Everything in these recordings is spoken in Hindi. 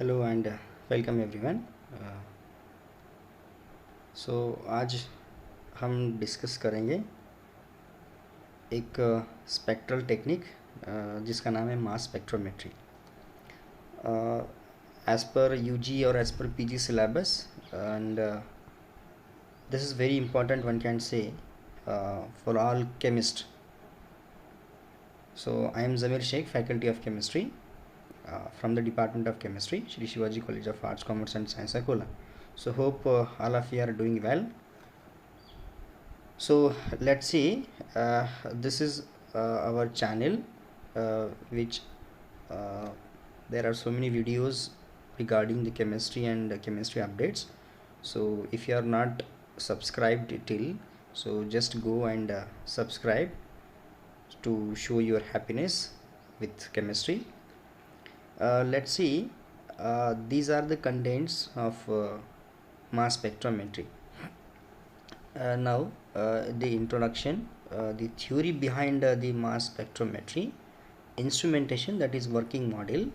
Hello and welcome everyone. So आज हम डिस्कस करेंगे एक स्पेक्ट्रल टेक्निक जिसका नाम है mass spectrometry. As per UG और as per PG syllabus, and this is very important, one can say for all chemist. So I am Zamir Sheikh, faculty of chemistry from the Department of Chemistry, Shri Shivaji College of Arts, Commerce and Science, Akola. So hope all of you are doing well. So let's see, this is our channel, which there are so many videos regarding the chemistry and chemistry updates. So if you are not subscribed till, so just go and subscribe to show your happiness with chemistry. Let's see, these are the contents of mass spectrometry. Now the introduction, the theory behind the mass spectrometry, instrumentation, that is working model.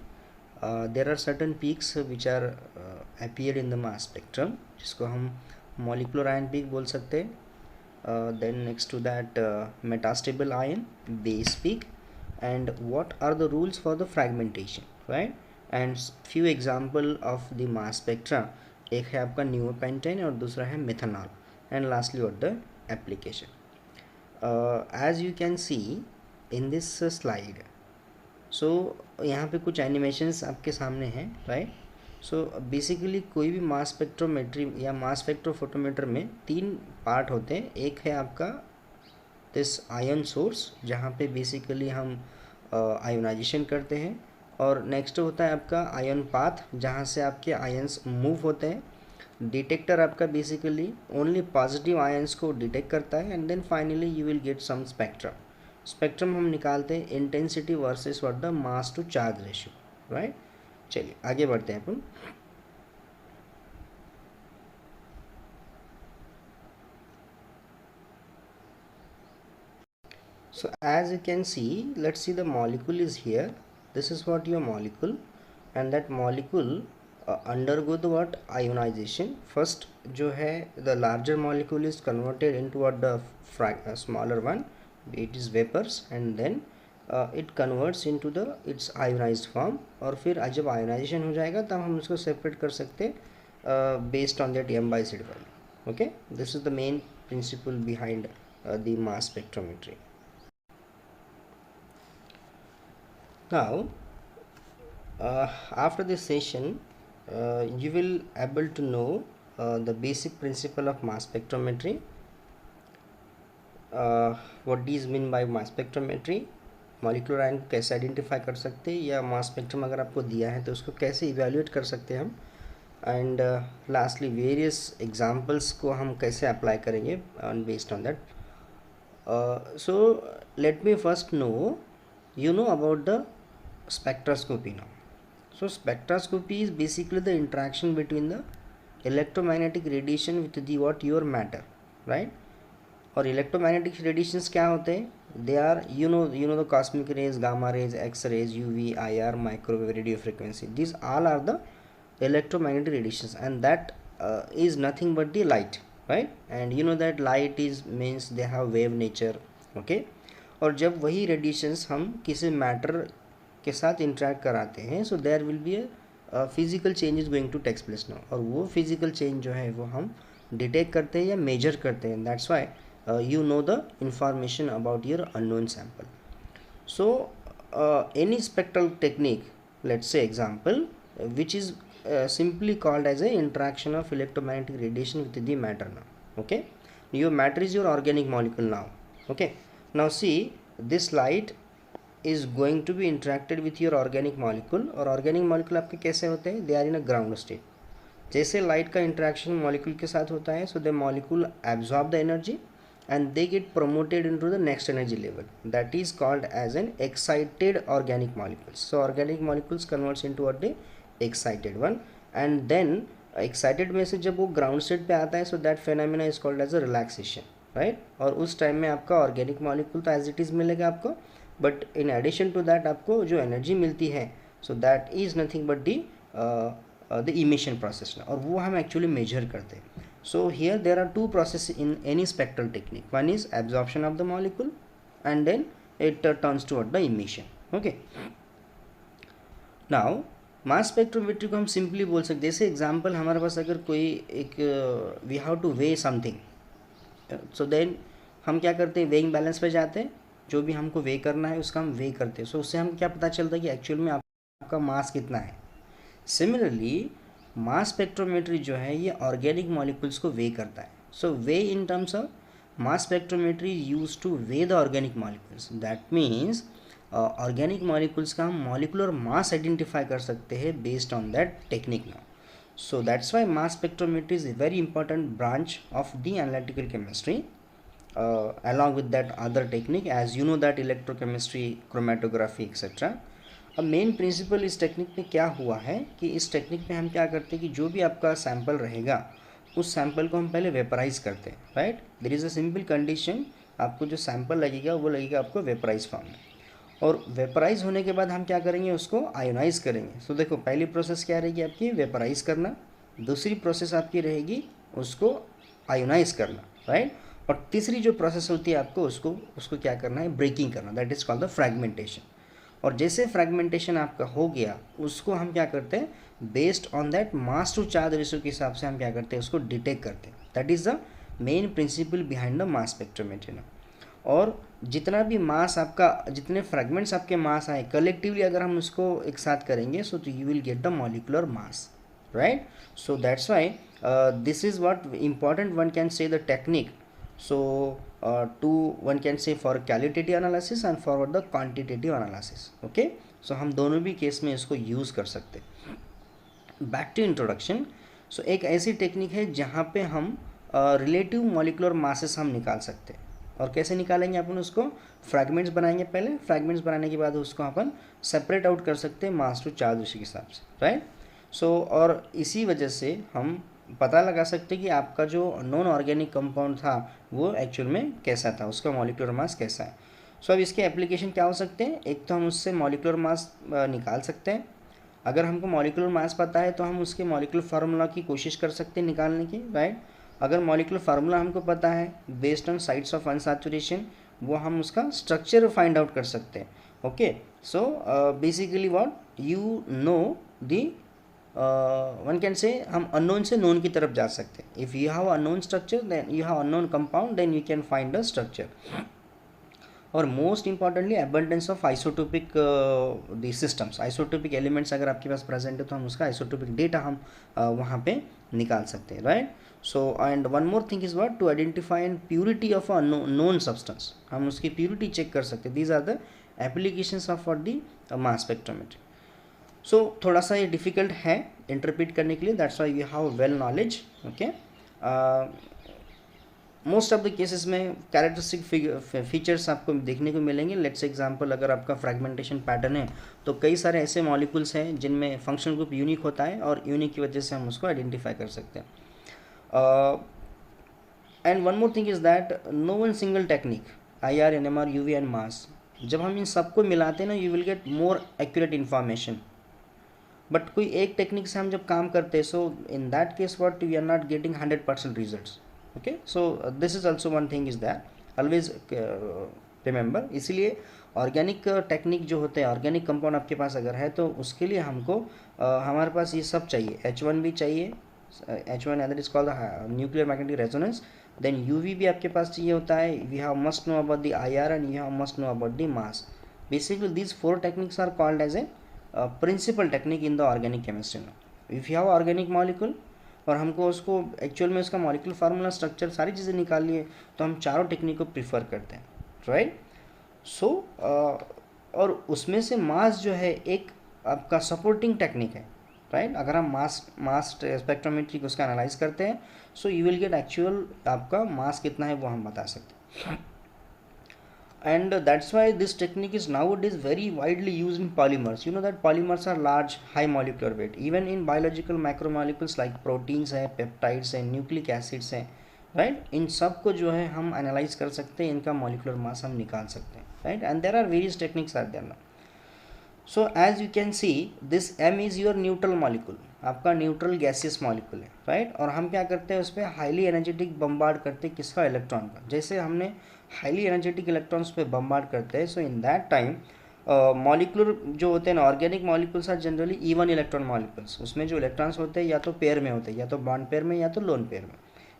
There are certain peaks which are appeared in the mass spectrum, जिसको हम molecular ion peak बोल सकते हैं. Then next to that, metastable ion, base peak, and what are the rules for the fragmentation, right? And few example of the mass spectra, एक है आपका neopentane और दूसरा है methanol, and lastly what the application. As you can see in this slide, so यहाँ पे कुछ animations आपके सामने हैं, right? सो बेसिकली कोई भी मास स्पेक्ट्रोमेट्री या मास स्पेक्ट्रोफोटोमीटर में तीन पार्ट होते हैं. एक है आपका दिस आयन सोर्स, जहाँ पे बेसिकली हम आयोनाइजेशन करते हैं, और नेक्स्ट होता है आपका आयन पाथ, जहाँ से आपके आयन्स मूव होते हैं. डिटेक्टर आपका बेसिकली ओनली पॉजिटिव आयन्स को डिटेक्ट करता है, and then finally you will get some spectrum. Spectrum हम निकालते हैं intensity versus what the mass to charge ratio, right? चलिए आगे बढ़ते हैं अपन. So as you can see, let's see, the molecule is here. This is what your molecule, and that molecule undergo the what ionization. First जो है the larger molecule is converted into what the smaller one, it is vapors, and then it converts into the its ionized form. और फिर जब ionization हो जाएगा तब हम उसको separate कर सकते हैं based on that m/z value. Okay, this is the main principle behind the mass spectrometry. Now after this session, you will able to know the basic principle of mass spectrometry. What is mean by mass spectrometry, molecular ion को कैसे आइडेंटिफाई कर सकते हैं, या मास स्पेक्ट्रम अगर आपको दिया है तो उसको कैसे इवेल्युएट कर सकते हैं हम, एंड लास्टली वेरियस एग्जांपल्स को हम कैसे अप्लाई करेंगे based on that. So let me first know, you know about the spectroscopy now. So spectroscopy is basically the interaction between the electromagnetic radiation with the what your matter, right? और electromagnetic radiations क्या होते हैं? They are you know the cosmic rays, gamma rays, X rays, UV, IR, microwave, radio frequency. These all are the electromagnetic radiations, and that is nothing but the light, right? And you know that light is means they have wave nature, okay? और जब वही रेडिएशंस हम किसी मैटर के साथ इंटरेक्ट कराते हैं, so there will be a physical change is going to takes place now, और वो फिजिकल चेंज जो है वो हम डिटेक्ट करते हैं या मेजर करते हैं. That's why you know the information about your unknown sample. So any spectral technique, let's say example, which is simply called as a interaction of electromagnetic radiation with the matter now. Okay, your matter is your organic molecule now. Okay, now see, this light is going to be interacted with your organic molecule, और organic molecule आपके कैसे होते हैं? They are in a ground state. जैसे लाइट का इंटरेक्शन मॉलिक्यूल के साथ होता है, so the molecule absorb the energy and they get promoted into the next energy level, that is called as an excited organic molecules. So organic molecules converts into what the excited one, and then excited में से जब वो ground state पे आता है, so that phenomena is called as a relaxation, right? और उस टाइम में आपका organic molecule तो as it is मिलेगा आपको, but in addition to that आपको जो energy मिलती है, so that is nothing but the the emission process ना, और वो हम एक्चुअली मेजर करते हैं. So here there are two process in any spectral technique. One is absorption of the molecule and then it turns toward the emission. Okay, now mass spectrometry को हम सिंपली बोल सकते हैं, जैसे एग्जांपल हमारे पास अगर कोई एक we have to weigh something, so then हम क्या करते हैं, वेइंग बैलेंस पे जाते हैं, जो भी हमको वे करना है उसका हम वे करते हैं. सो उससे हम क्या पता चलता है कि एक्चुअल में आपका मास कितना है. सिमिलरली मास स्पेक्ट्रोमेट्री जो है ये ऑर्गेनिक मॉलिक्यूल्स को वे करता है. So weigh in terms of mass spectrometry use to weigh the organic molecules. That means organic molecules का हम मॉलिकुलर मास आइडेंटिफाई कर सकते हैं based on that technique now. So that's why mass spectrometry is a very important branch of the analytical chemistry, along with that other technique, as you know that electrochemistry, chromatography etc. अब मेन प्रिंसिपल इस टेक्निक में क्या हुआ है कि इस टेक्निक में हम क्या करते हैं कि जो भी आपका सैंपल रहेगा उस सैंपल को हम पहले वेपराइज करते हैं. Right, there is a simple condition, आपको जो सैंपल लगेगा वो लगेगा आपको वेपराइज फॉर्म में, और वेपराइज होने के बाद हम क्या करेंगे, उसको आयोनाइज करेंगे. सो देखो पहली प्रोसेस क्या रहेगी आपकी, वेपराइज करना. दूसरी प्रोसेस आपकी रहेगी उसको आयोनाइज करना. राइट, और तीसरी जो प्रोसेस होती है आपको उसको क्या करना है, ब्रेकिंग करना. That is called the fragmentation. और जैसे फ्रैगमेंटेशन आपका हो गया उसको हम क्या करते हैं, based on that mass to charge ratio के हिसाब से हम क्या करते हैं, उसको डिटेक्ट करते हैं. That is the main principle behind the mass spectrometry ना. और जितना भी मास आपका, जितने फ्रैगमेंट्स आपके मास आए कलेक्टिवली अगर हम उसको एक साथ करेंगे, so you will get the molecular mass. Right, so that's why this is what important one can say the technique. So to one can say for qualitative analysis and for the quantitative analysis. Okay, so हम दोनों भी केस में इसको यूज़ कर सकते हैं. Back to introduction. सो एक ऐसी टेक्निक है जहाँ पे हम रिलेटिव मॉलिकुलर मासेस हम निकाल सकते हैं. और कैसे निकालेंगे अपन उसको, फ्रैगमेंट्स बनाएंगे पहले, फ्रैगमेंट्स बनाने के बाद उसको अपन सेपरेट आउट कर सकते हैं मास टू चार्ज रेशियो के हिसाब से. राइट, सो और इसी वजह से हम पता लगा सकते हैं कि आपका जो नॉन ऑर्गेनिक कंपाउंड था वो एक्चुअल में कैसा था, उसका मॉलिकुलर मास कैसा है. सो अब इसके एप्लीकेशन क्या हो सकते हैं, एक तो हम उससे मॉलिकुलर मास निकाल सकते हैं. अगर हमको मॉलिकुलर मास पता है तो हम उसके मॉलिकुलर फार्मूला की कोशिश कर सकते हैं निकालने की. राइट, अगर मॉलिकुलर फार्मूला हमको पता है based on sites of unsaturation, वो हम उसका स्ट्रक्चर फाइंड आउट कर सकते हैं. Okay, so basically what you know the one can से हम अननोन से नोन की तरफ जा सकते हैं. If you have unknown structure, then you have unknown compound, then you can find the structure. और most importantly abundance of isotopic the systems, isotopic elements अगर आपके पास प्रेजेंट है तो हम उसका आइसोटोपिक डेटा हम वहाँ पे निकाल सकते हैं. Right, so and one more thing is what, to identify and purity of a known substance, हम उसकी प्यूरिटी चेक कर सकते हैं. These are the applications of for the mass spectrometry. So थोड़ा सा ये डिफ़िकल्ट है इंटरप्रेट करने के लिए, that's why we have well knowledge. Okay, most of the cases में कैरेक्टरिस्टिक फीचर्स आपको देखने को मिलेंगे. लेट्स एग्जांपल, अगर आपका फ्रैगमेंटेशन पैटर्न है तो कई सारे ऐसे मॉलिक्यूल्स हैं जिनमें फंक्शनल ग्रुप यूनिक होता है और यूनिक की वजह से हम उसको आइडेंटिफाई कर सकते हैं. And one more thing is that no one single technique, IR, NMR, UV and mass, जब हम इन सबको मिलाते हैं ना, you will get more accurate information. But कोई एक टेक्निक से हम जब काम करते हैं, so in that case what we are not getting 100% results. Okay, so this is also one thing is that always remember. इसीलिए ऑर्गेनिक टेक्निक जो होते हैं, ऑर्गेनिक कंपाउंड आपके पास अगर है तो उसके लिए हमको हमारे पास ये सब चाहिए. H1 भी चाहिए, H1 that is called nuclear magnetic resonance. Then UV भी आपके पास चाहिए होता है. We have must know about the IR and you have must know about the mass. Basically these 4 techniques are called as a principle technique in the organic chemistry. If you have organic molecule और हमको उसको एक्चुअल में उसका मॉलिक्यूलर फार्मूला, स्ट्रक्चर, सारी चीज़ें निकालनी है तो हम चारों टेक्निक को प्रीफर करते हैं. राइट, सो और उसमें से मास जो है एक आपका सपोर्टिंग टेक्निक है. राइट, अगर हम मास स्पेक्ट्रोमेट्री को उसका एनालाइज करते हैं, so you will gate actual आपका मास कितना है वो हम बता सकते हैं. And that's why this technique is nowadays very widely used in polymers. You know that polymers are large, high molecular weight. Even in biological macromolecules like proteins है, peptides है, nucleic acids है, right? इन सब को जो है हम analyze कर सकते हैं, इनका molecular mass हम निकाल सकते हैं. Right, and there are various techniques are there now. So as you can see this M is your neutral molecule, आपका न्यूट्रल गैसियस मॉलिक्यूल है, राइट। और हम क्या करते हैं उस पर हाईली एनर्जेटिक बम्बार्ड करते हैं, किसका, इलेक्ट्रॉन का। जैसे हमने हाईली एनर्जेटिक इलेक्ट्रॉन्स पे बम्बार्ड करते हैं, so in that time molecular जो होते हैं ना, organic molecules are generally even electron molecules. उसमें जो इलेक्ट्रॉन्स होते हैं या तो पेयर में होते हैं, या तो बॉन्ड पेयर में या तो लोन पेयर में।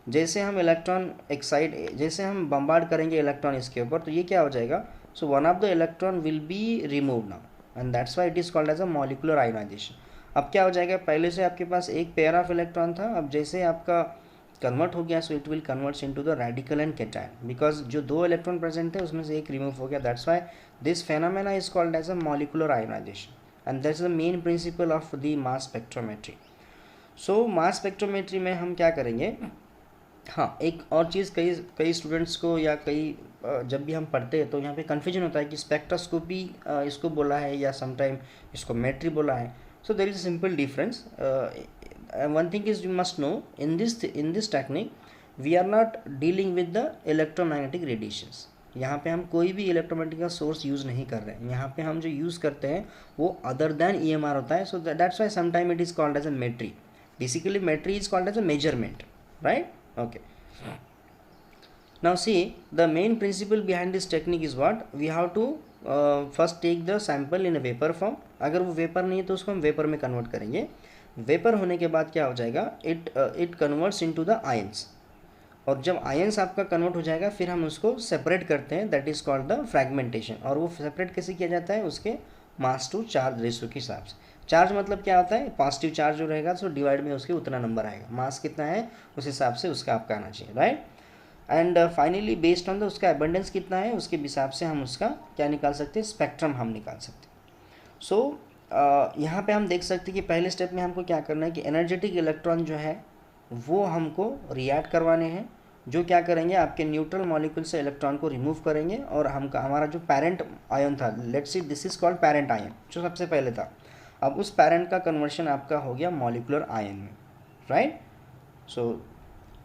जैसे हम इलेक्ट्रॉन एक्साइड, जैसे हम बम्बार्ड करेंगे इलेक्ट्रॉन इसके ऊपर, तो ये क्या हो जाएगा, so one of the electron will be remove now and that's why it is called as a molecular ionization. अब क्या हो जाएगा, पहले से आपके पास एक पेयर ऑफ इलेक्ट्रॉन था, अब जैसे आपका कन्वर्ट हो गया, so it will converts into the radical and cation, because जो दो इलेक्ट्रॉन प्रेजेंट थे उसमें से एक रिमूव हो गया। That's why this phenomena is called as a molecular ionization and that's the main principle of the mass spectrometry. So mass spectrometry में हम क्या करेंगे, हाँ एक और चीज़, कई कई स्टूडेंट्स को या कई जब भी हम पढ़ते हैं तो यहाँ पे कन्फ्यूजन होता है कि स्पेक्ट्रोस्कोपी इसको बोला है या समटाइम इसको मेट्री बोला है। So there is a simple difference. One thing is you must know, in this technique we are not dealing with the electromagnetic radiations. यहाँ पे हम कोई भी इलेक्ट्रोमैग्नेटिक का सोर्स यूज़ नहीं कर रहे हैं। यहाँ पे हम जो यूज़ करते हैं वो अदर देन EMR होता है। So that's why sometime it is called as a metry. Basically metry is called as a measurement, right? Okay, now see the main principle behind this technique is what we have to first take the sample in a vapor form। अगर वो वेपर नहीं है तो उसको हम वेपर में कन्वर्ट करेंगे। वेपर होने के बाद क्या हो जाएगा, it converts into the ions, और जब आयंस आपका कन्वर्ट हो जाएगा फिर हम उसको सेपरेट करते हैं, that is called the fragmentation. और वो सेपरेट कैसे किया जाता है, उसके मास टू चार्ज रेशियो के हिसाब से। चार्ज मतलब क्या होता है, पॉजिटिव चार्ज जो रहेगा सो डिवाइड में उसके उतना नंबर आएगा, मास कितना है उस हिसाब से उसका आपका आना चाहिए, right. And finally based on the उसका एबंडेंस कितना है उसके हिसाब से हम उसका क्या निकाल सकते हैं, स्पेक्ट्रम हम निकाल सकते हैं। सो यहाँ पे हम देख सकते हैं कि पहले स्टेप में हमको क्या करना है कि एनर्जेटिक इलेक्ट्रॉन जो है वो हमको रिएक्ट करवाने हैं, जो क्या करेंगे आपके न्यूट्रल मॉलिक्यूल से इलेक्ट्रॉन को रिमूव करेंगे, और हमारा जो पेरेंट आयन था, let's see this is called parent ion जो सबसे पहले था, अब उस पेरेंट का कन्वर्शन आपका हो गया मॉलिकुलर आयन में, right. So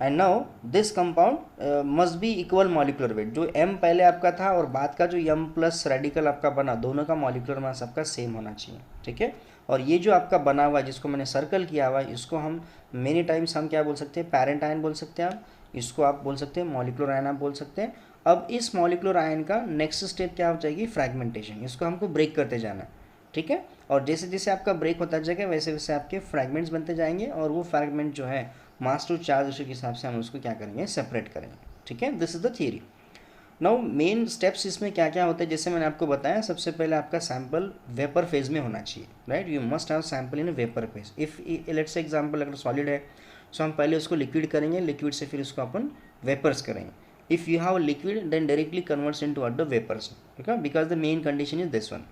and now this compound must be equal molecular weight. जो M पहले आपका था और बाद का जो M प्लस रेडिकल आपका बना, दोनों का मॉलिकुलर मास आपका सेम होना चाहिए, ठीक है। और ये जो आपका बना हुआ है जिसको मैंने सर्कल किया हुआ है, इसको हम मेनी टाइम्स हम क्या बोल सकते हैं, पेरेंट आयन बोल सकते हैं आप, इसको आप बोल सकते हैं मॉलिकुलर आयन आप बोल सकते हैं। अब इस मॉलिकुलर आयन का नेक्स्ट स्टेप क्या हो जाएगी, फ्रैगमेंटेशन। इसको हमको ब्रेक करते जाना है, ठीक है। और जैसे जैसे आपका ब्रेक होता जाएगा वैसे वैसे आपके फ्रैगमेंट्स बनते जाएंगे, और वो फ्रैगमेंट जो है मास टू चार्ज रेशियो के हिसाब से हम उसको क्या करेंगे, सेपरेट करेंगे, ठीक है। This is the theory. Now main steps इसमें क्या क्या होते हैं, जैसे मैंने आपको बताया, सबसे पहले आपका सैंपल वेपर फेज में होना चाहिए, right. You must have sample in vapour phase. If let's say example अगर सॉलिड है सो हम पहले उसको लिक्विड करेंगे, लिक्विड से फिर उसको अपन वेपर्स करेंगे। If you have liquid then directly converts into the vapours, ठीक है, because the main condition is this one.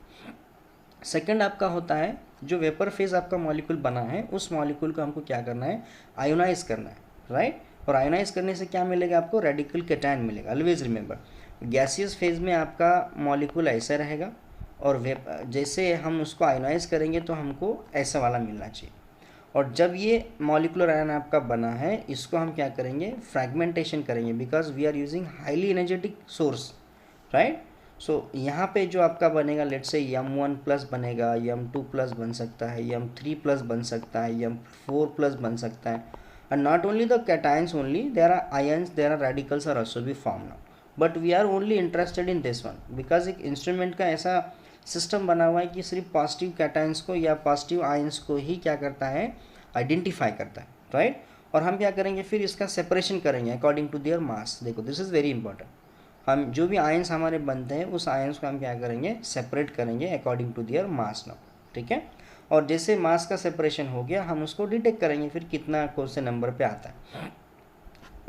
Second आपका होता है जो वेपर फेज आपका मॉलिक्यूल बना है उस मॉलिक्यूल को हमको क्या करना है, आयोनाइज करना है, राइट। और आयोनाइज करने से क्या मिलेगा आपको, रेडिकल कैटायन मिलेगा। ऑलवेज रिमेंबर गैसियस फेज में आपका मॉलिक्यूल ऐसा रहेगा, और जैसे हम उसको आयोनाइज करेंगे तो हमको ऐसा वाला मिलना चाहिए। और जब ये मॉलिकुलर आयन आपका बना है इसको हम क्या करेंगे, फ्रैगमेंटेशन करेंगे, because we are using highly energetic source, right. So यहाँ पे जो आपका बनेगा, लेट्स से M1 प्लस बनेगा, M2 प्लस बन सकता है, M3 प्लस बन सकता है, M4 प्लस बन सकता है। And not only the cations only, there are ions, there are radicals are also be form now, but we are only interested in this one, because एक इंस्ट्रूमेंट का ऐसा सिस्टम बना हुआ है कि सिर्फ पॉजिटिव कैटायंस को या पॉजिटिव आयंस को ही क्या करता है, आइडेंटिफाई करता है, राइट। और हम क्या करेंगे, फिर इसका सेपरेशन करेंगे अकॉर्डिंग टू देयर मास। देखो दिस इज़ वेरी इंपॉर्टेंट, हम जो भी आयंस हमारे बनते हैं उस आयंस को हम क्या करेंगे, सेपरेट करेंगे according to their mass now, ठीक है। और जैसे मास का सेपरेशन हो गया हम उसको डिटेक्ट करेंगे फिर कितना कौन से नंबर पे आता है।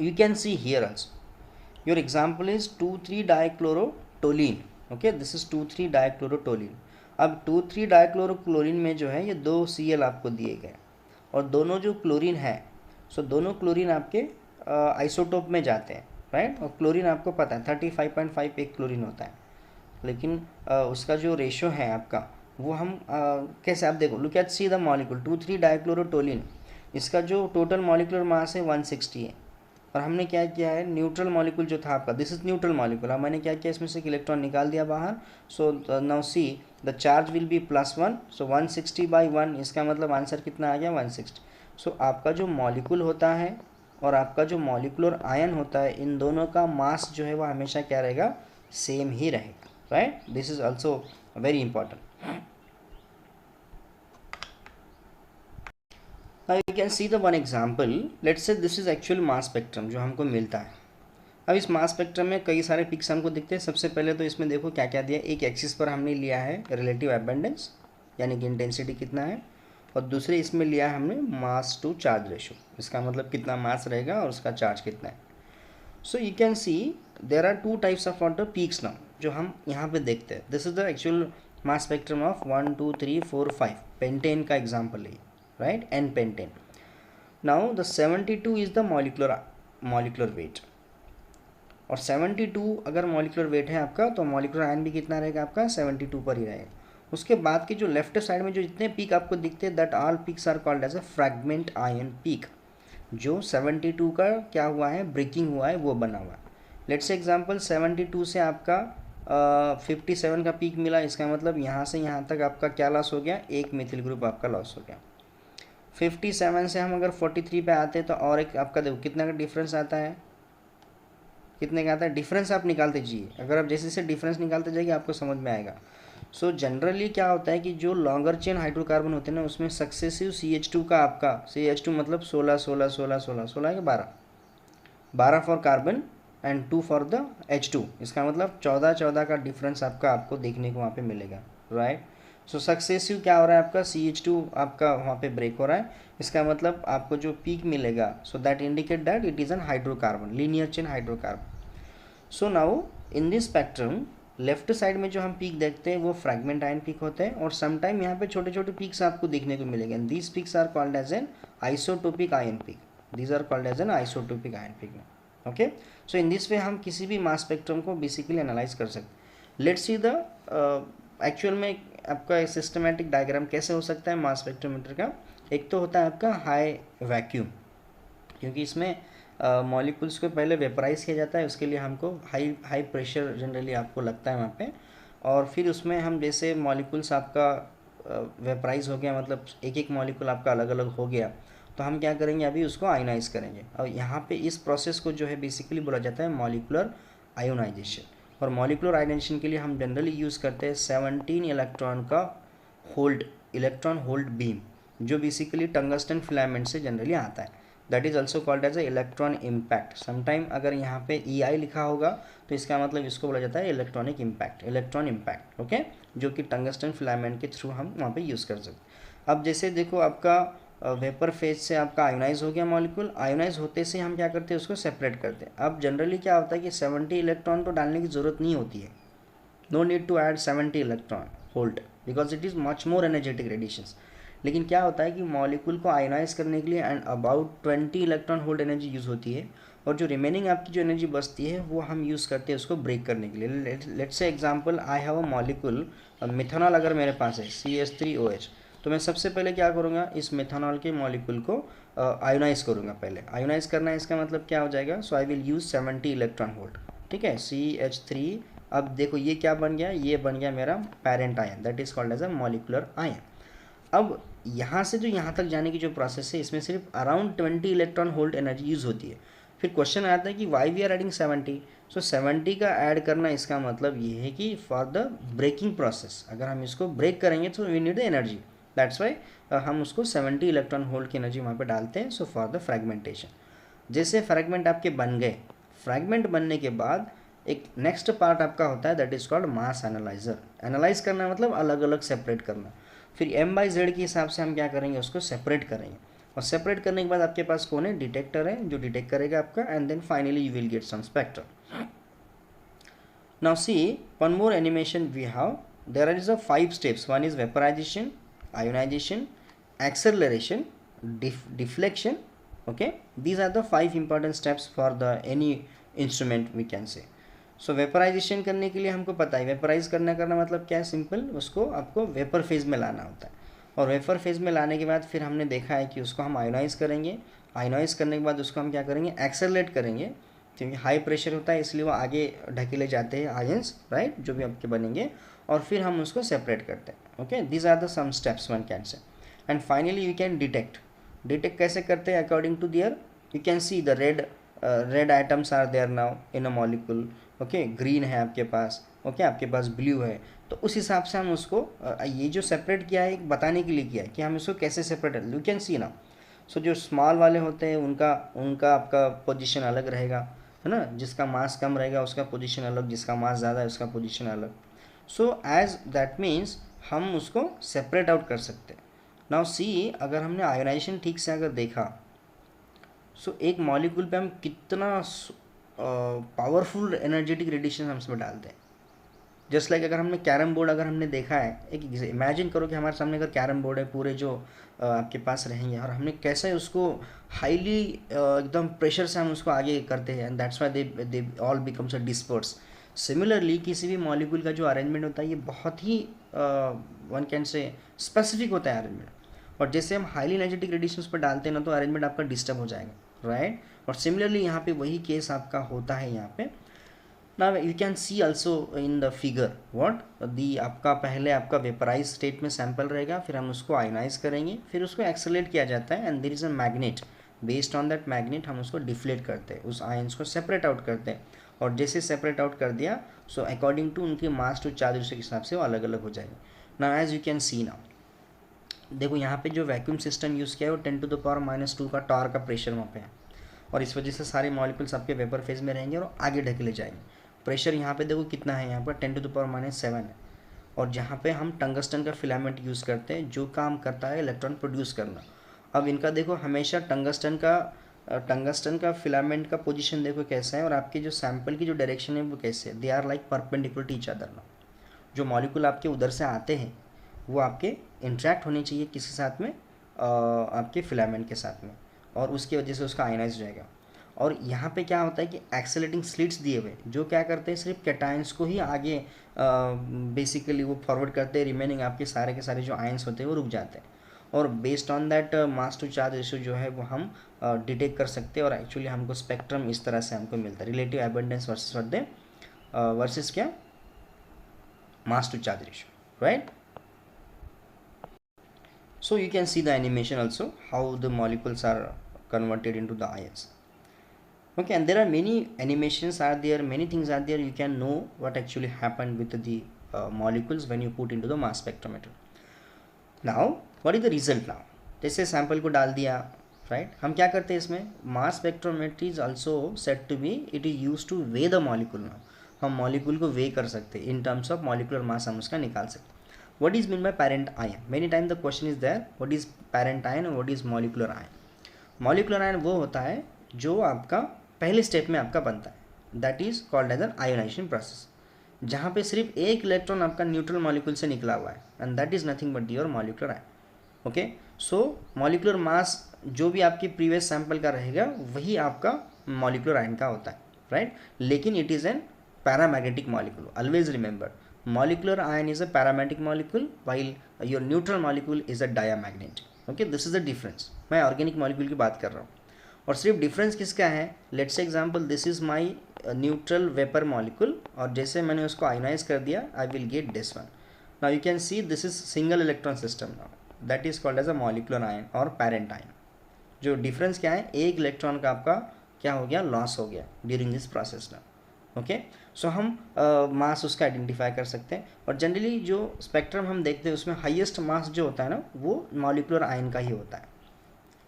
You can see here also your example is 2,3 dichlorotoluene, okay, this is 2,3 dichlorotoluene. अब 2,3 डाइक्लोरोक्लोरीन में जो है ये 2 Cl आपको दिए गए, और दोनों जो क्लोरीन है सो दोनों क्लोरीन आपके आइसोटोप में जाते हैं, राइट। और क्लोरीन आपको पता है 35.5 एक क्लोरीन होता है, लेकिन उसका जो रेशो है आपका वो हम कैसे, आप देखो, look at see the molecule 2,3 डाइक्लोरोटोलीन, इसका जो टोटल मॉलिक्यूलर मास है 160 है, और हमने क्या किया है, न्यूट्रल मॉलिक्यूल जो था आपका, दिस इज न्यूट्रल मॉलिक्यूल, अब मैंने क्या किया, इसमें से एक इलेक्ट्रॉन निकाल दिया बाहर। So now see the charge will be +1, सो 160/1, इसका मतलब आंसर कितना आ गया, 160। सो आपका जो मॉलिक्यूल होता है और आपका जो मॉलिक्यूलर आयन होता है, इन दोनों का मास जो है वो हमेशा क्या रहेगा, सेम ही रहेगा, right. This is also very important. Now you can see the one example. Let's say this is actual mass spectrum जो हमको मिलता है। अब इस मास स्पेक्ट्रम में कई सारे पिक्स हमको दिखते हैं। सबसे पहले तो इसमें देखो क्या क्या दिया, एक एक्सिस पर हमने लिया है रिलेटिव अबंडेंस यानी कि इंटेंसिटी कितना है, और दूसरे इसमें लिया है हमने मास टू चार्ज रेशो, इसका मतलब कितना मास रहेगा और उसका चार्ज कितना है। So you can see there are 2 types of water peaks now जो हम यहाँ पे देखते हैं। This is the actual mass spectrum of 1 2 3 4 5 pentane का एग्जाम्पल है, right, n pentane. Now the 72 is the molecular weight, और 72 अगर मॉलिकुलर वेट है आपका तो मॉलिकुलर आयन भी कितना रहेगा आपका, 72 पर ही रहेगा। उसके बाद की जो लेफ्ट साइड में जो जितने पीक आपको दिखते हैं, that all peaks are called as a fragment ion peak. जो 72 का क्या हुआ है, ब्रेकिंग हुआ है, वो बना हुआ है। लेट्स से एग्जांपल 72 से आपका 57 का पीक मिला, इसका मतलब यहाँ से यहाँ तक आपका क्या लॉस हो गया, एक मिथिल ग्रुप आपका लॉस हो गया। 57 से हम अगर 43 पे आते हैं तो और एक आपका देखो कितना का डिफरेंस आता है, कितने का आता है डिफरेंस, आप निकाल दीजिए। अगर आप जैसे जैसे डिफरेंस निकालते जाइए आपको समझ में आएगा। सो जनरली क्या होता है कि जो लॉन्गर चेन हाइड्रोकार्बन होते हैं ना, उसमें सक्सेसिव CH2 का आपका, CH2 मतलब 16 16 16 16 16 के 12 for carbon and 2 for the H2, इसका मतलब 14 14 का डिफरेंस आपको देखने को वहाँ पे मिलेगा, राइट। सो सक्सेसिव क्या हो रहा है आपका, CH2 आपका वहाँ पे ब्रेक हो रहा है, इसका मतलब आपको जो पीक मिलेगा, so that indicate that it is an hydrocarbon, linear chain hydrocarbon. So now in this spectrum left side में जो हम पीक देखते हैं वो फ्रैगमेंट आयन पीक होते हैं, और समटाइम यहाँ पे छोटे छोटे पीक्स आपको देखने को मिलेंगे, and these peaks are called as an isotopic ion peak, these are called as an isotopic ion peak. Okay, so in this way हम किसी भी मास स्पेक्ट्रम को बेसिकली एनालाइज कर सकते हैं। लेट्स सी द एक्चुअल में आपका सिस्टमेटिक डायग्राम कैसे हो सकता है मास स्पेक्ट्रोमीटर का। एक तो होता है आपका हाई वैक्यूम, क्योंकि इसमें मॉलिक्यूल्स को पहले वेपराइज किया जाता है, उसके लिए हमको हाई प्रेशर जनरली आपको लगता है वहाँ पे, और फिर उसमें हम जैसे मॉलिक्यूल्स आपका वेपराइज हो गया, मतलब एक एक मॉलिक्यूल आपका अलग अलग हो गया, तो हम क्या करेंगे, अभी उसको आयोनाइज करेंगे। और यहाँ पे इस प्रोसेस को जो है बेसिकली बोला जाता है मॉलिक्यूलर आयोनाइजेशन, और मॉलिक्यूलर आयोनाइजेशन के लिए हम जनरली यूज़ करते हैं 17 इलेक्ट्रॉन का इलेक्ट्रॉन होल्ड बीम, जो बेसिकली टंगस्टन फिलामेंट से जनरली आता है। That is also called as a electron impact. Sometime अगर यहाँ पे EI लिखा होगा तो इसका मतलब इसको बोला जाता है electronic impact, electron impact, okay, जो कि टंगस्टन फिलामेंट के थ्रू हम वहाँ पे यूज़ कर सकते। अब जैसे देखो आपका वेपर फेज से आपका आयोनाइज हो गया मॉलिक्यूल, आयोनाइज होते से हम क्या करते हैं, उसको सेपरेट करते हैं। अब जनरली क्या होता है कि 70 इलेक्ट्रॉन तो डालने की ज़रूरत नहीं होती है, no need to add 70 electron volt, because it is much more energetic radiations. लेकिन क्या होता है कि मॉलिक्यूल को आयोनाइज करने के लिए and about 20 electron hold energy use होती है, और जो रिमेनिंग आपकी जो एनर्जी बचती है वो हम यूज़ करते हैं उसको ब्रेक करने के लिए। Let's say example, I have a molecule methanol अगर मेरे पास है CH3OH, तो मैं सबसे पहले क्या करूँगा, इस मिथेनॉल के मॉलिक्यूल को आयोनाइज करूँगा। पहले आयोनाइज करना है, इसका मतलब क्या हो जाएगा, so I will use 70 electron volt, ठीक है, CH3। अब देखो ये क्या बन गया, ये बन गया मेरा parent ion, that is called as a molecular ion. अब यहाँ से जो यहाँ तक जाने की जो प्रोसेस है, इसमें सिर्फ around 20 electron hold energy use होती है। फिर क्वेश्चन आता है कि वाई वी आर एडिंग 70, सो 70 का ऐड करना, इसका मतलब ये है कि फॉर द ब्रेकिंग प्रोसेस, अगर हम इसको ब्रेक करेंगे तो we need the energy, that's why हम उसको 70 इलेक्ट्रॉन होल्ड की एनर्जी वहाँ पे डालते हैं। सो फॉर द फ्रैगमेंटेशन, जैसे फ्रैगमेंट आपके बन गए, फ्रैगमेंट बनने के बाद एक नेक्स्ट पार्ट आपका होता है, that is called mass analyser. Analyse करना मतलब अलग अलग सेपरेट करना। फिर M/Z के हिसाब से हम क्या करेंगे, उसको सेपरेट करेंगे, और सेपरेट करने के बाद आपके पास कौन है, डिटेक्टर है, जो डिटेक्ट करेगा आपका, and then finally you will get some spectrum. Now see one more animation we have, there is a 5 steps, one is vaporization, ionization, acceleration, deflection, okay, these are the 5 important steps for the any instrument we can say. So vaporization करने के लिए हमको पता है, वेपराइज करना मतलब क्या है, सिंपल, उसको आपको वेपर फेज में लाना होता है, और वेपर फेज में लाने के बाद फिर हमने देखा है कि उसको हम आयोनाइज करेंगे, आयनाइज करने के बाद उसको हम क्या करेंगे, एक्सेलरेट करेंगे, क्योंकि हाई प्रेशर होता है इसलिए वो आगे ढकेले जाते हैं आयंस, राइट, जो भी आपके बनेंगे, और फिर हम उसको सेपरेट करते हैं। Okay, these are the some steps one can say. And finally you can detect कैसे करते हैं, according to their, you can see the red items are there now in a molecule, okay, green है आपके पास, ओके, आपके पास ब्लू है, तो उस हिसाब से हम उसको ये जो सेपरेट किया है बताने के लिए किया है कि हम इसको कैसे सेपरेट, यू कैन सी ना। सो जो स्मॉल वाले होते हैं उनका उनका आपका पोजीशन अलग रहेगा, है ना, जिसका मास कम रहेगा उसका पोजीशन अलग, जिसका मास ज़्यादा है उसका पोजीशन अलग। सो एज दैट मीन्स हम उसको सेपरेट आउट कर सकते हैं। नाउ सी, अगर हमने आयोनाइजेशन ठीक से अगर देखा, सो एक मॉलिक्यूल पे हम कितना पावरफुल एनर्जेटिक रेडिएशन हम इसमें डालते हैं। जस्ट लाइक अगर हमने कैरम बोर्ड अगर हमने देखा है, एक इमेजिन करो कि हमारे सामने अगर कैरम बोर्ड है, पूरे जो आपके पास रहेंगे, और हमने कैसे उसको हाईली एकदम प्रेशर से हम उसको आगे करते हैं, and that's why they all becomes a disperse. Similarly किसी भी मॉलिक्यूल का जो अरेंजमेंट होता है ये बहुत ही वन कैन से स्पेसिफिक होता है अरेंजमेंट, और जैसे हम हाईली एनर्जेटिक रेडिएशन पर डालते हैं ना, तो अरेंजमेंट आपका डिस्टर्ब हो जाएगा, राइट। और सिमिलरली यहाँ पे वही केस आपका होता है यहाँ पे। Now you can see also in the figure what the आपका पहले आपका वेपराइज स्टेट में सैंपल रहेगा, फिर हम उसको आयनाइज करेंगे, फिर उसको एक्सेलरेट किया जाता है, and there is a magnet, based on that magnet हम उसको डिफ्लेट करते हैं, उस आयंस को सेपरेट आउट करते हैं, और जैसे सेपरेट आउट कर दिया, सो अकॉर्डिंग टू उनके मास टू चार्ज रेशियो के हिसाब से वो अलग अलग हो जाएंगे। Now as you can see now, देखो यहाँ पे जो वैक्यूम सिस्टम यूज़ किया है वो 10⁻⁻² का टॉर का प्रेशर वहाँ पे है, और इस वजह से सारे मॉलिक्यूल्स आपके वेपर फेज में रहेंगे और आगे ढकेले जाएंगे। प्रेशर यहाँ पे देखो कितना है, यहाँ पर 10⁻⁷ है, और जहाँ पे हम टंगस्टन का फिलामेंट यूज़ करते हैं जो काम करता है इलेक्ट्रॉन प्रोड्यूस करना। अब इनका देखो हमेशा टंगस्टन का फिलामेंट का पोजीशन देखो कैसा है, और आपके जो सैंपल की जो डायरेक्शन है वो कैसे है, they are like perpendicular to each other ना। जो मॉलिक्यूल आपके उधर से आते हैं वो आपके इंट्रैक्ट होने चाहिए किसी साथ में, आपके फिलामेंट के साथ में, और उसकी वजह से उसका आयनाइज जाएगा। और यहाँ पे क्या होता है कि एक्सेलेटिंग स्लिट्स दिए हुए जो क्या करते हैं, सिर्फ कैटायंस को ही आगे बेसिकली वो फॉरवर्ड करते हैं, रिमेनिंग आपके सारे के सारे जो आयंस होते हैं वो रुक जाते हैं, और based on that mass to charge ratio जो है वो हम डिटेक्ट कर सकते हैं, और एक्चुअली हमको स्पेक्ट्रम इस तरह से हमको मिलता है, रिलेटिव एबंडेंस वर्सेस क्या, mass to charge ratio, right. So you can see the animation also how the molecules are converted into the ions. Okay, and there are many animations are there, many things are there, you can know what actually happened with the molecules when you put into the mass spectrometer. Now what is the result now? जैसे सैंपल को डाल दिया, राइट, हम क्या करते हैं इसमें, mass spectrometry is also said to be, it is use to weigh the molecule. Now हम मॉलिक्यूल को वे कर सकते हैं, in terms of molecular mass हम उसका निकाल सकते हैं। What is mean by parent ion? Many times the question is there, what is parent ion and what is molecular ion? Molecular ion वो होता है जो आपका पहले स्टेप में आपका बनता है, that is called as an ionization process, जहाँ पे सिर्फ एक इलेक्ट्रॉन आपका न्यूट्रल मॉलिक्यूल से निकला हुआ है, and that is nothing but your molecular ion. Okay, so molecular mass जो भी आपके प्रीवियस सैंपल का रहेगा वही आपका molecular ion का होता है, right? लेकिन it is an paramagnetic molecule. Always remember, molecular ion is a paramagnetic molecule while your neutral molecule is a diamagnetic. Okay, this is the difference. मैं ऑर्गेनिक मॉलिक्यूल की बात कर रहा हूँ, और सिर्फ डिफरेंस किसका है, let's say example this is my neutral vapour molecule, और जैसे मैंने उसको आयनाइज कर दिया, I will get this one. Now you can see this is single electron system, now that is called as a molecular ion और पैरेंट आयन। जो डिफरेंस क्या है, एक इलेक्ट्रॉन का आपका क्या हो गया, लॉस हो गया ड्यूरिंग दिस प्रोसेस ना। ओके, सो हम मास उसका आइडेंटिफाई कर सकते हैं, और जनरली जो स्पेक्ट्रम हम देखते हैं उसमें हाईएस्ट मास जो होता है ना वो मॉलिक्यूलर आयन का ही होता है,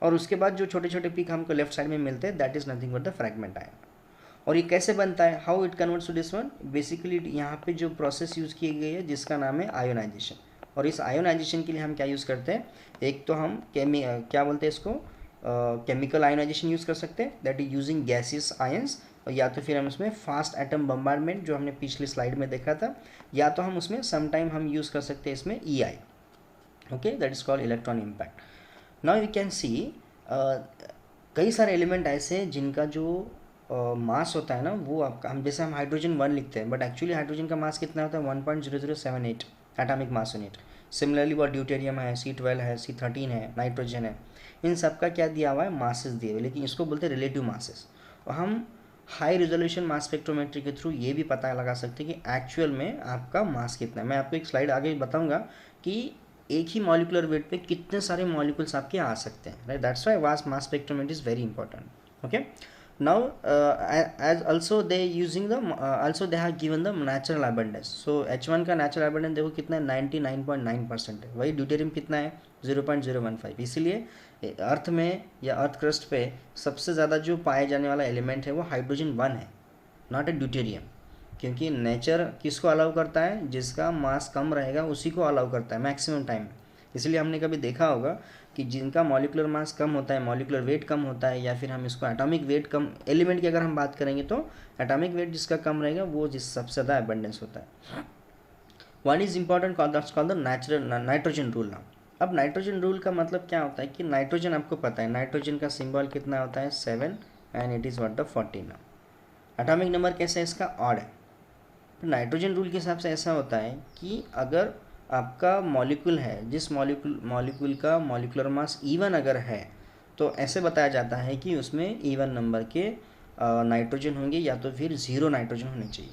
और उसके बाद जो छोटे छोटे पीक हमको लेफ्ट साइड में मिलते हैं that is nothing but the fragment ion. और ये कैसे बनता है, how it converts to this one, basically यहाँ पे जो प्रोसेस यूज़ की गई है जिसका नाम है आयोनाइजेशन, और इस आयोनाइजेशन के लिए हम क्या यूज़ करते हैं, एक तो हम क्या बोलते हैं इसको, केमिकल आयोनाइजेशन यूज़ कर सकते हैं, that is using gaseous ions, या तो फिर हम उसमें फास्ट एटम बम्बार्डमेंट जो हमने पिछली स्लाइड में देखा था, या तो हम उसमें समटाइम हम यूज़ कर सकते हैं इसमें EI, okay, that is called electron impact. Now you can सी कई सारे एलिमेंट ऐसे हैं जिनका जो मास होता है ना वो आपका, हम जैसे हम हाइड्रोजन 1 लिखते हैं, बट एक्चुअली हाइड्रोजन का मास कितना होता है, 1.0078 एटॉमिक मास यूनिट। सिमिलरली वो ड्यूटेरियम है, C12 है, C13 है, नाइट्रोजन है, इन सब का क्या दिया हुआ है, मासेस दिए हुए, लेकिन इसको बोलते हैं रिलेटिव मासेस। और हम हाई रिजोल्यूशन मास स्पेक्ट्रोमेट्री के थ्रू ये भी पता लगा सकते हैं कि एक्चुअल में आपका मास कितना है। मैं आपको एक स्लाइड आगे बताऊंगा कि एक ही मॉलिकुलर वेट पे कितने सारे मॉलिक्यूल्स आपके आ सकते हैं, right. That's why mass spectrometry is very important. Okay, now as also they using the also they have given the natural abundance। so H1 का natural abundance देखो कितना है, 99.9% है। वही ड्यूटेरियम कितना है, 0.015। इसीलिए अर्थ में या अर्थ क्रस्ट पे सबसे ज़्यादा जो पाए जाने वाला एलिमेंट है वो हाइड्रोजन 1 है, नॉट ए ड्यूटेरियम। क्योंकि नेचर किसको अलाउ करता है, जिसका मास कम रहेगा उसी को अलाउ करता है मैक्सिमम टाइम। इसलिए हमने कभी देखा होगा कि जिनका मॉलिकुलर मास कम होता है, मॉलिकुलर वेट कम होता है, या फिर हम इसको एटॉमिक वेट कम, एलिमेंट की अगर हम बात करेंगे तो एटॉमिक वेट जिसका कम रहेगा वो जिस सबसे ज़्यादा एबंडेंस होता है। One is important that's called the natural nitrogen rule. Now अब नाइट्रोजन रूल का मतलब क्या होता है कि नाइट्रोजन आपको पता है, नाइट्रोजन का सिंबल कितना होता है, 7, and it is what the 14। Atomic number कैसे है इसका, ऑड है। तो नाइट्रोजन रूल के हिसाब से ऐसा होता है कि अगर आपका मॉलिक्यूल है, जिस मॉलिक्यूल का मॉलिकुलर मास E1 अगर है, तो ऐसे बताया जाता है कि उसमें E1 नंबर के नाइट्रोजन होंगे या तो फिर 0 नाइट्रोजन होने चाहिए।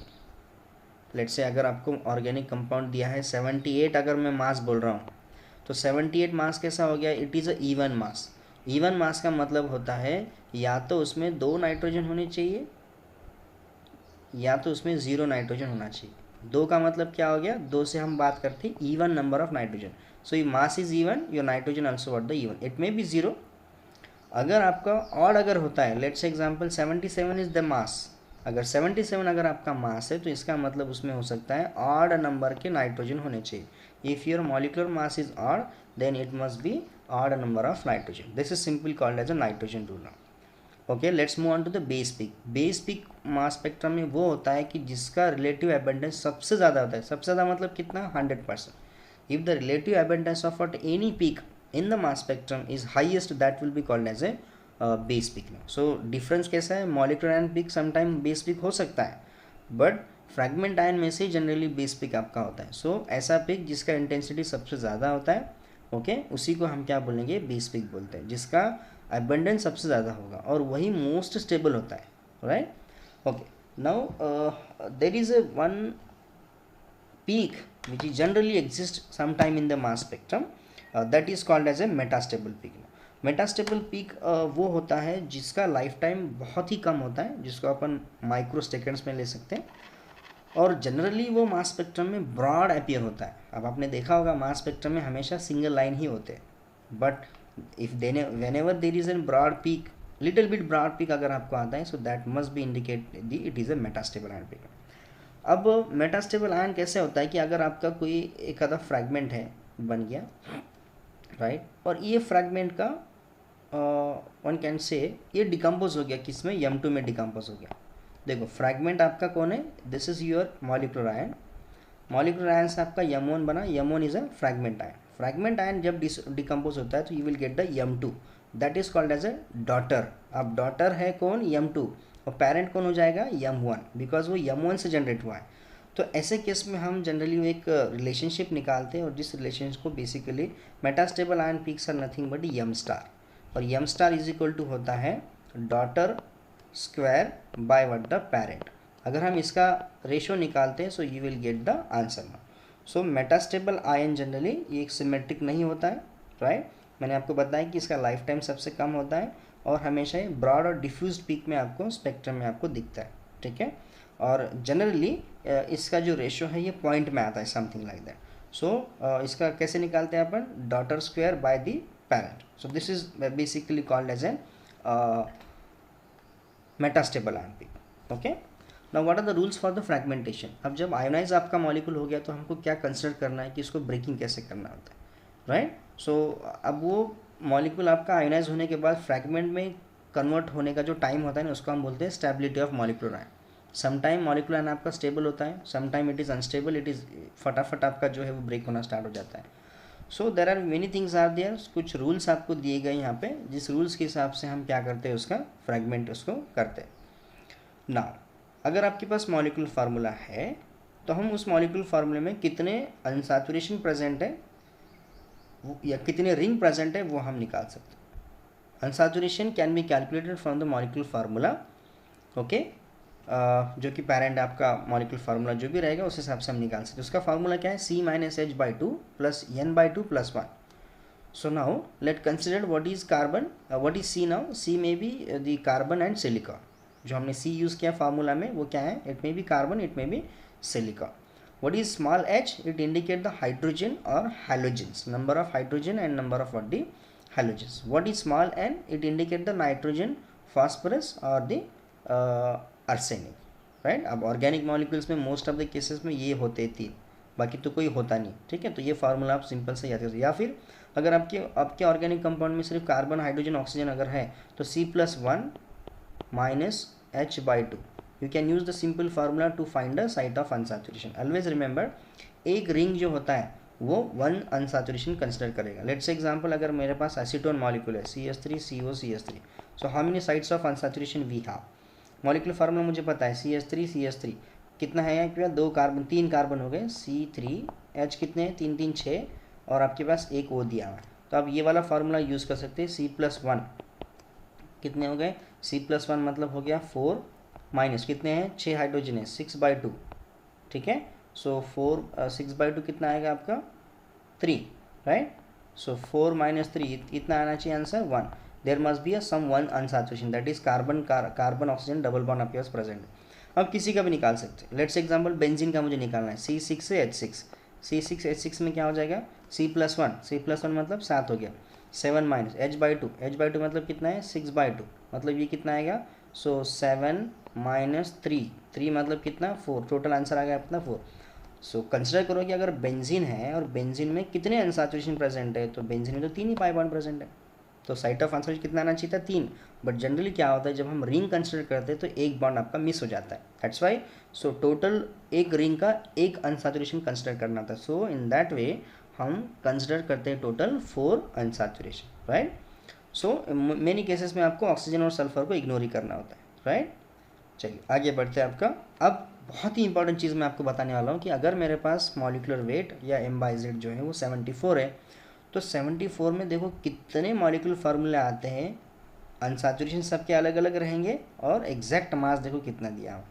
लेट्स से अगर आपको ऑर्गेनिक कंपाउंड दिया है 78, अगर मैं मास बोल रहा हूँ तो 78 मास कैसा हो गया, it is a E1 mass. E1 मास का मतलब होता है या तो उसमें 2 नाइट्रोजन होने चाहिए या तो उसमें 0 नाइट्रोजन होना चाहिए। 2 का मतलब क्या हो गया, 2 से हम बात करते हैं E1 number of nitrogen. So ये mass is E1, your nitrogen also what the E1, it may be 0। अगर आपका ऑड अगर होता है, let's example 77 is the mass, अगर 77 अगर आपका मास है तो इसका मतलब उसमें हो सकता है ऑड नंबर के नाइट्रोजन होने चाहिए। If your molecular mass is odd then it must be odd number of nitrogen. This is simply called as a nitrogen rule. Okay, let's move on to the base peak. Base peak mass spectrum में वो होता है कि जिसका रिलेटिव एबंडेंस सबसे ज़्यादा होता है। सबसे ज़्यादा मतलब कितना, 100%। If the relative abundance of at any peak in the mass spectrum is highest, that will be called as a base peak. So difference कैसा है, molecular ion peak sometime base peak हो सकता है, बट फ्रैगमेंट आयन में से जनरली बेस पिक आपका होता है। सो ऐसा पिक जिसका इंटेंसिटी सबसे ज़्यादा होता है, ओके, उसी को हम क्या बोलेंगे, बेस पिक बोलते हैं, जिसका एबंडेंस सबसे ज़्यादा होगा और वही मोस्ट स्टेबल होता है, right. Okay, now there is a one peak which is generally exist sometime in the mass spectrum, that is called as a metastable peak। Metastable peak वो होता है जिसका लाइफ टाइम बहुत ही कम होता है, जिसको अपन माइक्रो सेकेंड्स में ले सकते हैं, और जनरली वो मास स्पेक्ट्रम में ब्रॉड अपीयर होता है। अब आपने देखा होगा मास स्पेक्ट्रम में हमेशा सिंगल लाइन ही होते हैं, but if whenever there is an broad peak, little bit broad peak अगर आपको आता है, so that must be indicate the it is a metastable ion peak. अब मेटास्टेबल आयन कैसे होता है कि अगर आपका कोई एक आधा फ्रैगमेंट है बन गया, राइट, और ये फ्रैगमेंट का वन कैन से ये डिकम्पोज हो गया, किसमें, M2 में डिकम्पोज हो गया। देखो फ्रैगमेंट आपका कौन है, this is your molecular ion. Molecular ion से आपका M1 बना, M1 is a fragment ion. Fragment ion जब डिकम्पोज होता है तो you will get the M2, that is called as a daughter. अब डॉटर है कौन, M2, और पेरेंट कौन हो जाएगा, M1, बिकॉज वो M1 से जनरेट हुआ है। तो ऐसे केस में हम जनरली एक रिलेशनशिप निकालते हैं, और जिस रिलेशनशिप को basically metastable ion peaks are nothing but M star, और M star is equal to होता है daughter square by what the parent. अगर हम इसका रेशो निकालते हैं so you will get the answer. So metastable ion generally ये एक सिमेट्रिक नहीं होता है, राइट। मैंने आपको बताया कि इसका लाइफ टाइम सबसे कम होता है और हमेशा ही ब्रॉड और डिफ्यूज पीक में आपको स्पेक्ट्रम में आपको दिखता है, ठीक है। और जनरली इसका जो रेशो है ये पॉइंट में आता है, समथिंग लाइक दैट। सो इसका कैसे निकालते हैं अपन, daughter square by the parent. So this is basically called as an metastable ion peak. Okay, now what are the rules for the fragmentation. अब जब आयोनाइज आपका मॉलिक्यूल हो गया तो हमको क्या कंसिडर करना है कि इसको ब्रेकिंग कैसे करना होता है, राइट। सो अब वो मॉलिक्यूल आपका आयोनाइज होने के बाद फ्रैगमेंट में कन्वर्ट होने का जो टाइम होता है ना, उसको हम बोलते हैं stability of molecular ion. Sometime molecular ion आपका स्टेबल होता है, sometime it is unstable, it is फटाफट आपका जो है वो ब्रेक होना स्टार्ट हो जाता है। So there are many things are there, कुछ रूल्स आपको दिए गए यहाँ पे, जिस रूल्स के हिसाब से हम क्या करते हैं, उसका फ्रैगमेंट उसको करते हैं। नाउ अगर आपके पास मॉलिक्यूलर फार्मूला है तो हम उस मॉलिक्यूलर फार्मूले में कितने अनसैचुरेशन प्रेजेंट है या कितने रिंग प्रेजेंट है वो हम निकाल सकते हैं। Unsaturation can be calculated from the molecular formula, okay, जो कि पैरेंट आपका मॉलिक्यूलर फार्मूला जो भी रहेगा उस हिसाब से हम निकाल सकते हैं। उसका फार्मूला क्या है, C-H/2 plus N/2 plus 1. So now let consider what is carbon, what is C now. C may be the carbon and silica. जो हमने C यूज़ किया फार्मूला में वो क्या है, it may be carbon, it may be silica. What is small h? It indicate the hydrogen or halogens, number of hydrogen and number of what the halogens. What is small n? It indicate the nitrogen, phosphorus or the arsenic, right. अब ऑर्गेनिक मॉलिक्यूल्स में मोस्ट ऑफ द केसेस में ये होते तीन, बाकी तो कोई होता नहीं, ठीक है। तो ये फार्मूला आप सिंपल से याद कर, या फिर अगर आपके ऑर्गेनिक कंपाउंड में सिर्फ कार्बन, हाइड्रोजन, ऑक्सीजन अगर है तो C+1 minus H/2. You can use the simple formula to find the site of unsaturation. Always remember, एक रिंग जो होता है वो 1 अनसैचुरेशन कंसिडर करेगा. लेट्स से एग्जांपल, अगर मेरे पास एसीटोन मॉलिक्यूल है CH3CO CH3, so how many sites of unsaturation we have. Molecular formula मुझे पता है CH3 कितना है, यहाँ पे 2 कार्बन 3 कार्बन हो गए, C3H कितने हैं, 3 3 6, और आपके पास एक O दिया हुआ है. तो आप ये वाला फार्मूला यूज़ कर सकते हैं. C+1 कितने हो गए, C+1 मतलब हो गया 4 माइनस कितने हैं 6 हाइड्रोजन है 6/2, ठीक है. सो 6/2 कितना आएगा आपका 3, राइट. सो 4 माइनस 3 इतना आना चाहिए answer 1. There must be some 1 unsaturation, that is carbon oxygen double bond appears present. अब किसी का भी निकाल सकते हैं. लेट्स एग्जांपल बेंजीन का मुझे निकालना है, C6 से H6. C6H6 में क्या हो जाएगा, C+1 मतलब 7 हो गया, 7 माइनस H/2 मतलब कितना है 6/2, मतलब ये कितना आएगा. सो 7 माइनस 3 मतलब कितना 4, टोटल आंसर आ गया अपना 4. सो कंसिडर करो कि अगर बेंजीन है और बेंजीन में कितने अनसैचुरेशन प्रेजेंट है, तो बेंजीन में तो 3 ही पाई बॉन्ड प्रेजेंट है, तो साइट ऑफ अनसैचुरेशन कितना आना चाहिए था 3. बट जनरली क्या होता है, जब हम रिंग कंसिडर करते हैं तो एक बॉन्ड आपका मिस हो जाता है, दैट्स वाई. सो टोटल एक रिंग का एक अनसैचुरेशन कंसिडर करना था. सो इन दैट वे हम कंसिडर करते हैं total 4 unsaturation, right. So many cases में आपको ऑक्सीजन और सल्फर को इग्नोर ही करना होता है, राइट. चलिए आगे बढ़ते हैं आपका. अब बहुत ही इंपॉर्टेंट चीज़ मैं आपको बताने वाला हूँ कि अगर मेरे पास मॉलिकुलर वेट या M/Z जो है वो 74 है, तो 74 में देखो कितने मॉलिक्यूलर फार्मूले आते हैं, अनसैचुरेशन सबके अलग अलग रहेंगे और एग्जैक्ट मास देखो कितना दिया हो.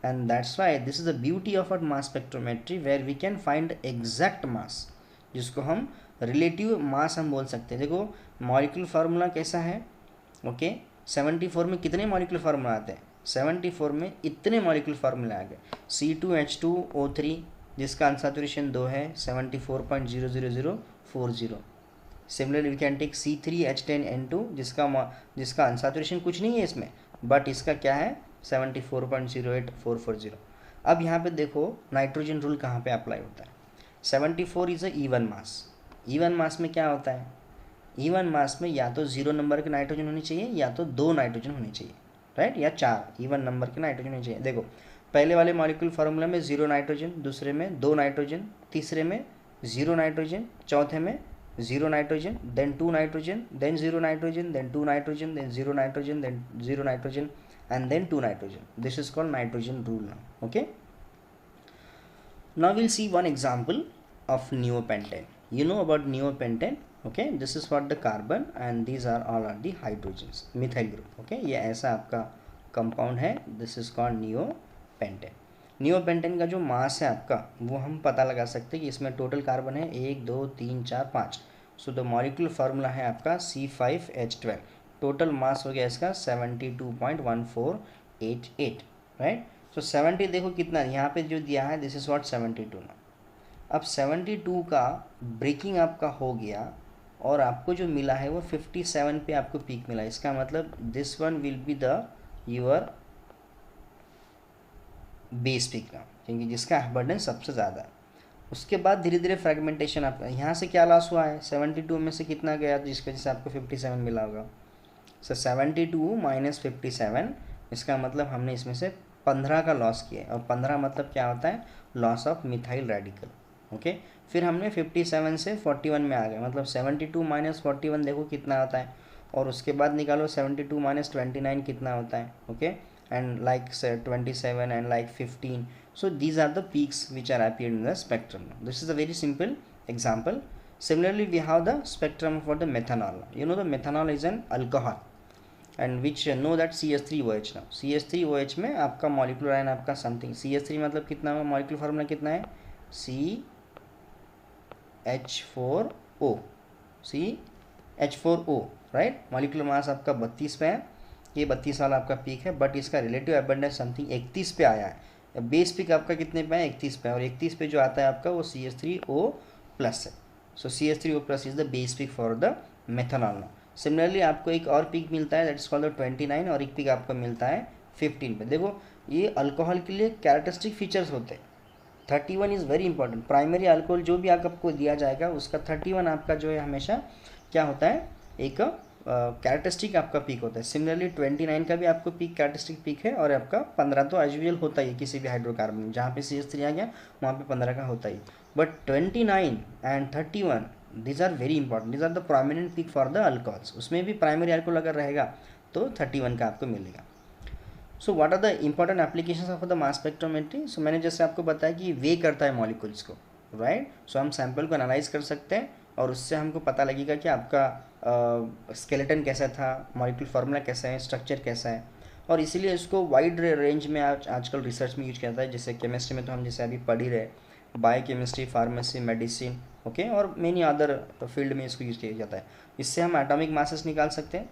And that's why this is the beauty of a mass spectrometry, where we can find exact mass, जिसको हम रिलेटिव मास हम बोल सकते हैं. देखो मॉलिक्यूलर फार्मूला कैसा है, ओके. 74 में कितने मॉलिक्यूलर फार्मूला आते हैं, 74 में इतने मॉलिक्यूलर फार्मूले आ गए. C2H2O3 जिसका अनसैचुरेशन 2 है 74.00040. Similarly we can take C3H10N2 जिसका अनसैचुरेशन कुछ नहीं है इसमें, बट इसका क्या है 74.08440. अब यहाँ पे देखो नाइट्रोजन रूल कहाँ पे अप्लाई होता है. 74 is a even mass. Even mass में क्या होता है, इवन मास में या तो 0 नंबर के नाइट्रोजन होने चाहिए या तो 2 नाइट्रोजन होने चाहिए, राइट, या 4 इवन नंबर के नाइट्रोजन होने चाहिए. देखो पहले वाले मॉलिक्यूल फार्मूला में 0 नाइट्रोजन, दूसरे में 2 नाइट्रोजन, तीसरे में 0 नाइट्रोजन, चौथे में 0 nitrogen, then 2 nitrogen, then 0 nitrogen, then 2 nitrogen, then 0 nitrogen, then 0 nitrogen and then 2 nitrogen. This is called nitrogen rule now, okay. Now we'll see one example of neopentane. You know about neopentane, okay. This is what the carbon and these are all are the hydrogens, methyl group, okay. ये ऐसा आपका कंपाउंड है, this is called neopentane. Neopentane का जो मास है आपका वो हम पता लगा सकते हैं कि इसमें टोटल कार्बन है 1 2 3 4 5. सो द मॉलिक्यूलर फार्मूला है आपका C5H12. टोटल मास हो गया इसका 72.1488, राइट. सो 70 देखो कितना यहाँ पे जो दिया है, दिस इज व्हाट 72 ना. अब 72 का ब्रेकिंग आपका हो गया और आपको जो मिला है वो 57 पे आपको पीक मिला. इसका मतलब this one will be the your base peak ना, क्योंकि जिसका बर्डन सबसे ज़्यादा है. उसके बाद धीरे धीरे फ्रेगमेंटेशन आपका यहाँ से क्या लॉस हुआ है, 72 में से कितना गया, तो जिसकी वजह से आपको 57 मिला होगा. सो 72 माइनस 57, इसका मतलब हमने इसमें से 15 का लॉस किया है. और 15 मतलब क्या होता है, loss of methyl radical, okay. फिर हमने 57 से 41 में आ गए, मतलब 72 माइनस 41 देखो कितना होता है. और उसके बाद निकालो 72 माइनस 29 कितना होता है, okay. And like 27 and like 15. So these are the peaks which are appeared in the spectrum. This is a very simple example. Similarly, we have the spectrum for the methanol. You know the methanol is an alcohol and which know that CH3OH now. CH3OH में आपका मॉलिक्यूलर आयन आपका समथिंग, CH3 मतलब कितना है, मॉलिक्यूलर फार्मूला कितना है, CH4O, CH4O, right. Molecular mass आपका 32 पे है, ये 32 वाला आपका पीक है, बट इसका रिलेटिव एबंडेंस समथिंग 31 पे आया है. बेस पीक आपका कितने पे है, 31 पे, और 31 पे जो आता है आपका वो CH3O प्लस है. सो CH3O plus is the base peak for the methanol. Similarly आपको एक और पीक मिलता है दैट इज कॉल्ड 29, और एक पीक आपको मिलता है 15 पे. देखो ये अल्कोहल के लिए कैरेक्टरिस्टिक फीचर्स होते हैं. 31 is very important. Primary alcohol जो भी आपको दिया जाएगा उसका 31 आपका जो है हमेशा क्या होता है, एक कैरेक्टरिस्टिक आपका पीक होता है. सिमिलरली 29 का भी आपको पीक कैरेक्टरिस्टिक पीक है, और आपका 15 तो एज यूजुअल होता ही है किसी भी हाइड्रोकार्बन में. जहाँ पे CH3 आ गया वहाँ पे 15 का होता ही. But 29 and 31 these are very important, these are the prominent peak for the alcohols. उसमें भी प्राइमरी अल्कोहल अगर रहेगा तो 31 का आपको मिलेगा. So what are the important applications of the mass spectrometry. So मैंने जैसे आपको बताया कि वे करता है मॉलिक्यूल्स को, राइट. सो हम सैंपल को एनालाइज कर सकते हैं और उससे हमको पता लगेगा कि आपका स्केलेटन कैसा था, मॉलिक्यूल फार्मूला कैसा है, स्ट्रक्चर कैसा है. और इसीलिए इसको वाइड रेंज में आजकल रिसर्च में यूज किया जाता है. जैसे केमिस्ट्री में तो हम जैसे अभी पढ़ ही रहे, बायोकेमिस्ट्री, फार्मेसी, मेडिसिन, ओके, और मेनी अदर फील्ड में इसको यूज़ किया जाता है. इससे हम एटॉमिक मासेस निकाल सकते हैं.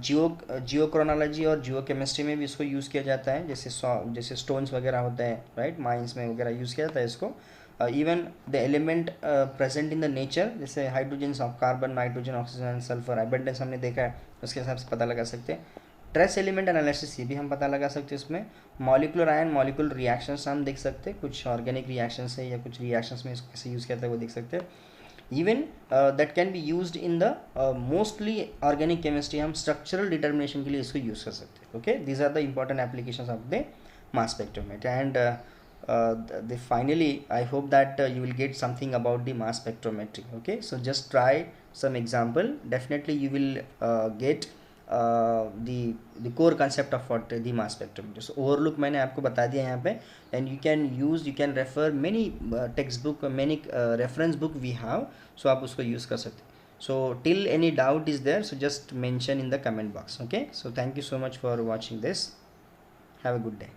जियोक्रोनोलॉजी और जियोकेमिस्ट्री में भी इसको यूज़ किया जाता है. जैसे स्टोन्स वगैरह होते हैं, राइट, माइंस में वगैरह यूज़ किया जाता है इसको. Even the element present in the nature, जैसे hydrogen, carbon, nitrogen, oxygen, sulphur, abundance हमने देखा है, उसके हिसाब से पता लगा सकते हैं. ट्रेस एलिमेंट एनालिसिस ये भी हम पता लगा सकते हैं इसमें. मॉलिक्यूलर आयन मॉलिक्यूलर रिएक्शंस हम देख सकते हैं, कुछ ऑर्गेनिक रिएक्शंस है या कुछ रिएक्शंस में इसको कैसे यूज़ किया जाता है वो देख सकते हैं. Even that can be used in the mostly organic chemistry. हम स्ट्रक्चरल डिटर्मिनेशन के लिए इसको यूज़ कर सकते हैं. Okay, these are the important applications of the mass spectrometry. And finally I hope that you will get something about the mass spectrometry. Okay, so just try some example. Definitely you will get the core concept of what the mass spectrometry. So overlook मैंने आपको बता दिया यहाँ पे, and you can refer many textbook, many reference book we have, so आप उसको use कर सकते हैं. So till any doubt is there, so just mention in the comment box. Okay, so thank you so much for watching this. Have a good day.